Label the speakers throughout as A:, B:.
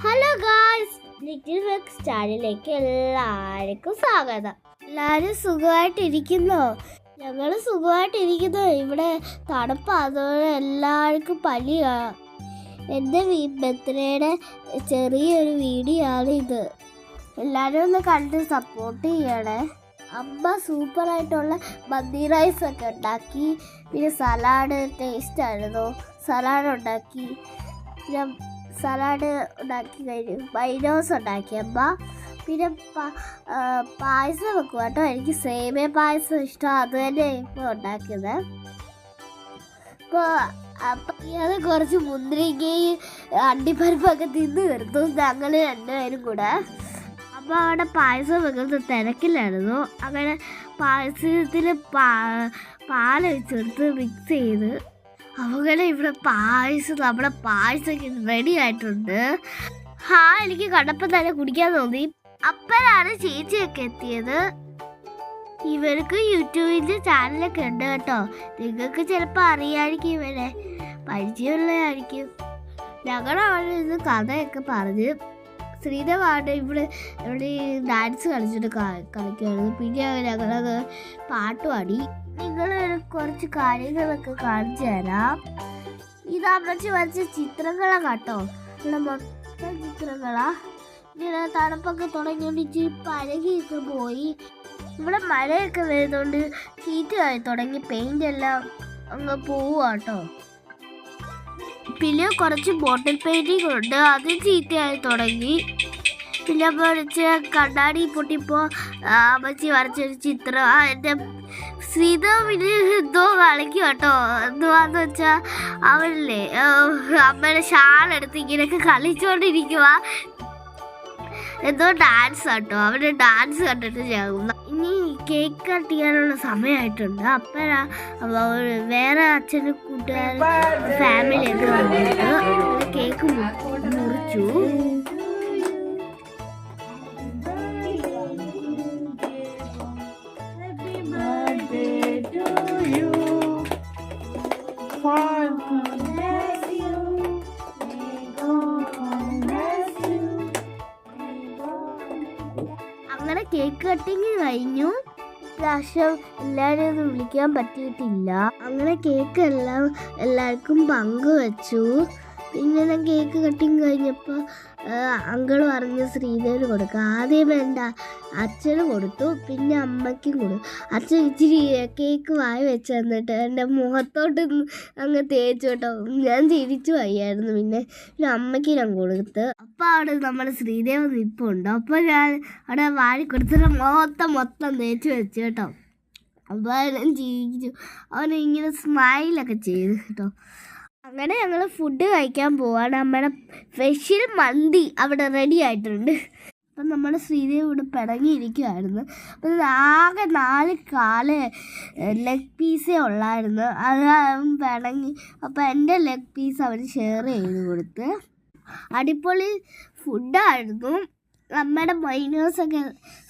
A: Hello guys, little വെക് സ്റ്റാറിലേക്ക് എല്ലാവർക്കും സ്വാഗതം. എല്ലാവരും സുഖമായിട്ടിരിക്കുന്നോ? ഞങ്ങൾ സുഖമായിട്ടിരിക്കുന്നു. ഇവിടെ തണുപ്പായതുകൊണ്ട് എല്ലാവർക്കും പനിയാണ്. എൻ്റെ ബർത്ത്ഡേയുടെ ചെറിയൊരു വീഡിയോ ആണ് ഇത്. എല്ലാവരും ഒന്ന് കണ്ട് സപ്പോർട്ട് ചെയ്യണേ. അമ്മ സൂപ്പറായിട്ടുള്ള മന്തി റൈസൊക്കെ ഉണ്ടാക്കി. പിന്നെ സലാഡ് ടേസ്റ്റായിരുന്നു. സലാഡ് ഉണ്ടാക്കി. പിന്നെ സലാഡ് ഉണ്ടാക്കി കഴിഞ്ഞു. മൈനോസ് ഉണ്ടാക്കി അമ്മ. പിന്നെ പായസം വെക്കും കേട്ടോ. എനിക്ക് സേമിയ പായസം ഇഷ്ടം. അത് തന്നെ ഇപ്പോൾ ഉണ്ടാക്കിയത്. ഇപ്പോൾ അത് കുറച്ച് മുന്തിരിങ്ങയും അണ്ടിപ്പരിപ്പൊക്കെ തിന്ന് തീർത്തു ഞങ്ങൾ രണ്ടുപേരും കൂടെ. അപ്പോൾ അവിടെ പായസം വെക്കുന്ന തിരക്കിലായിരുന്നു. അങ്ങനെ പായസത്തിൽ പാലൊഴിച്ചെടുത്ത് മിക്സ് ചെയ്ത് അങ്ങനെ ഇവിടെ നമ്മുടെ പായസം റെഡി ആയിട്ടുണ്ട്. എനിക്ക് കണ്ടപ്പോൾ തന്നെ കുടിക്കാൻ തോന്നി. അപ്പോഴാണ് ചേച്ചിയൊക്കെ എത്തിയത്. ഇവർക്ക് യൂട്യൂബിൻ്റെ ചാനലൊക്കെ ഉണ്ട് കേട്ടോ. നിങ്ങൾക്ക് ചിലപ്പോൾ അറിയാമായിരിക്കും, ഇവരെ പരിചയമുള്ളതായിരിക്കും. ഞങ്ങളവിടെ ഇത് കഥയൊക്കെ പറഞ്ഞ് ശ്രീധവാണ് ഇവിടെ ഡാൻസ് കളിച്ചിട്ട് കളിക്കുകയായിരുന്നു. പിന്നെ ഞങ്ങളത് പാട്ട് പാടി. നിങ്ങൾ കുറച്ച് കാര്യങ്ങളൊക്കെ കാണിച്ചു തരാം. ഇത് അമ്മച്ചി വരച്ച ചിത്രങ്ങളാ കേട്ടോ. ഇവിടെ മൊത്തം ചിത്രങ്ങളാ. ഇങ്ങനെ തണുപ്പൊക്കെ തുടങ്ങിയോണ്ട് ഇച്ചിരി പഴകിയൊക്കെ പോയി. ഇവിടെ മഴയൊക്കെ വരുന്നതുകൊണ്ട് ചീത്തയായി തുടങ്ങി. പെയിന്റ് എല്ലാം അങ്ങ് പോവുക കേട്ടോ. പിന്നെ കുറച്ച് ബോട്ടിൽ പെയിന്റിങ് ഉണ്ട്, അത് ചീത്തയായി തുടങ്ങി. പിന്നെ വരച്ച് കണ്ണാടി പൊട്ടിപ്പോൾ അമ്മച്ചി വരച്ചൊരു ചിത്രം എൻ്റെ ശ്രീധവിന് എന്തോ കളിക്കും കേട്ടോ. എന്തുവാന്ന് വെച്ചാൽ അവനല്ലേ അമ്മയുടെ ഷാളെടുത്ത് ഇങ്ങനെയൊക്കെ കളിച്ചുകൊണ്ടിരിക്കുക. എന്തോ ഡാൻസ് കേട്ടോ. അവൻ്റെ ഡാൻസ് കണ്ടിട്ട് ഞാൻ ഇനി കേക്ക് കട്ട് ചെയ്യാനുള്ള സമയമായിട്ടുണ്ട്. അപ്പോഴാ വേറെ അച്ഛനും കൂട്ടുകാരും ഫാമിലിയൊക്കെ വന്നിട്ട് കേക്ക് മുറിച്ചു. അങ്ങനെ കേക്ക് കട്ടിങ് കഴിഞ്ഞു. പ്രാവശ്യം എല്ലാവരും ഒന്നും വിളിക്കാൻ പറ്റിയിട്ടില്ല. അങ്ങനെ കേക്ക് എല്ലാവർക്കും പങ്കുവച്ചു. പിന്നെ ഞാൻ കേക്ക് കട്ടിങ് കഴിഞ്ഞപ്പോൾ അങ്കിൾ പറഞ്ഞ് ശ്രീദേവിന് കൊടുക്കുക. ആദ്യം വേണ്ട അച്ഛന് കൊടുത്തു, പിന്നെ അമ്മയ്ക്കും കൊടുത്തു. അച്ഛൻ ഇച്ചിരി കേക്ക് വായി വെച്ച് തന്നിട്ട് എൻ്റെ മുഖത്തോട്ട് അങ്ങ് തേച്ചു കേട്ടോ. ഞാൻ ചിരിച്ചു വയ്യായിരുന്നു. പിന്നെ അമ്മയ്ക്ക് ഞാൻ കൊടുത്ത്. അപ്പോൾ അവിടെ നമ്മുടെ ശ്രീദേവ് നിൽപ്പുണ്ട്. അപ്പോൾ ഞാൻ അവിടെ വാരി കൊടുത്തിട്ട് മൊത്തം തേച്ച് വെച്ചു കേട്ടോ. അപ്പോൾ ഞാൻ ചിരിച്ചു. അവനിങ്ങനെ സ്മൈലൊക്കെ ചെയ്തു കേട്ടോ. അങ്ങനെ ഞങ്ങൾ ഫുഡ് കഴിക്കാൻ പോവാണ്. നമ്മുടെ സ്പെഷ്യൽ മന്തി അവിടെ റെഡി ആയിട്ടുണ്ട്. അപ്പം നമ്മുടെ ശ്രീദേവ് ഇവിടെ പിടങ്ങിയിരിക്കുമായിരുന്നു. അപ്പം ആകെ 4 കാല് ലെഗ് പീസേ ഉള്ളായിരുന്നു. അത് പിടങ്ങി. അപ്പോൾ എൻ്റെ ലെഗ് പീസ് അവർ ഷെയർ ചെയ്ത് കൊടുത്ത്. അടിപൊളി ഫുഡായിരുന്നു. നമ്മുടെ മൈനേഴ്സൊക്കെ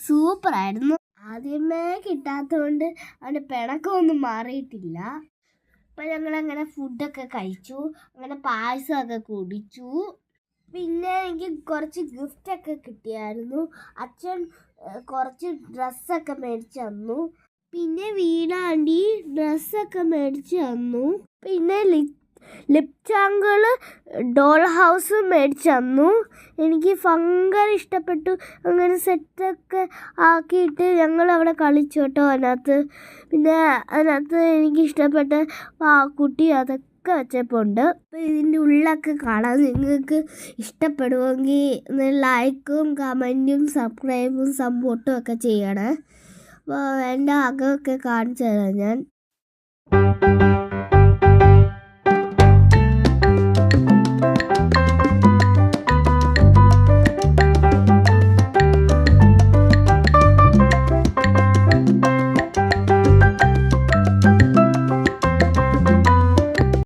A: സൂപ്പറായിരുന്നു. ആദ്യമേ കിട്ടാത്തതുകൊണ്ട് അവൻ്റെ പിണക്കമൊന്നും മാറിയിട്ടില്ല. അപ്പം ഞങ്ങളങ്ങനെ ഫുഡൊക്കെ കഴിച്ചു. അങ്ങനെ പായസമൊക്കെ കുടിച്ചു. പിന്നെ എനിക്ക് കുറച്ച് ഗിഫ്റ്റൊക്കെ കിട്ടിയായിരുന്നു. അച്ഛൻ കുറച്ച് ഡ്രസ്സൊക്കെ മേടിച്ച് തന്നു. പിന്നെ വീണാണ്ടി ഡ്രസ്സൊക്കെ മേടിച്ച് തന്നു. പിന്നെ ലിപ്ചാങ്കൾ ഡോൾ ഹൗസ് മേടിച്ച് തന്നു. എനിക്ക് ഭയങ്കര ഇഷ്ടപ്പെട്ടു. അങ്ങനെ സെറ്റൊക്കെ ആക്കിയിട്ട് ഞങ്ങൾ അവിടെ കളിച്ചു കേട്ടോ അതിനകത്ത്. പിന്നെ അതിനകത്ത് എനിക്ക് ഇഷ്ടപ്പെട്ട കുട്ടി അതൊക്കെ വെച്ചപ്പോണ്ട്. അപ്പോൾ ഇതിൻ്റെ ഉള്ളൊക്കെ കാണാൻ നിങ്ങൾക്ക് ഇഷ്ടപ്പെടുമെങ്കിൽ ലൈക്കും കമൻറ്റും സബ്സ്ക്രൈബും സപ്പോർട്ടും ഒക്കെ ചെയ്യണേ. അപ്പോൾ എൻ്റെ അകമൊക്കെ കാണിച്ചു തരാം ഞാൻ.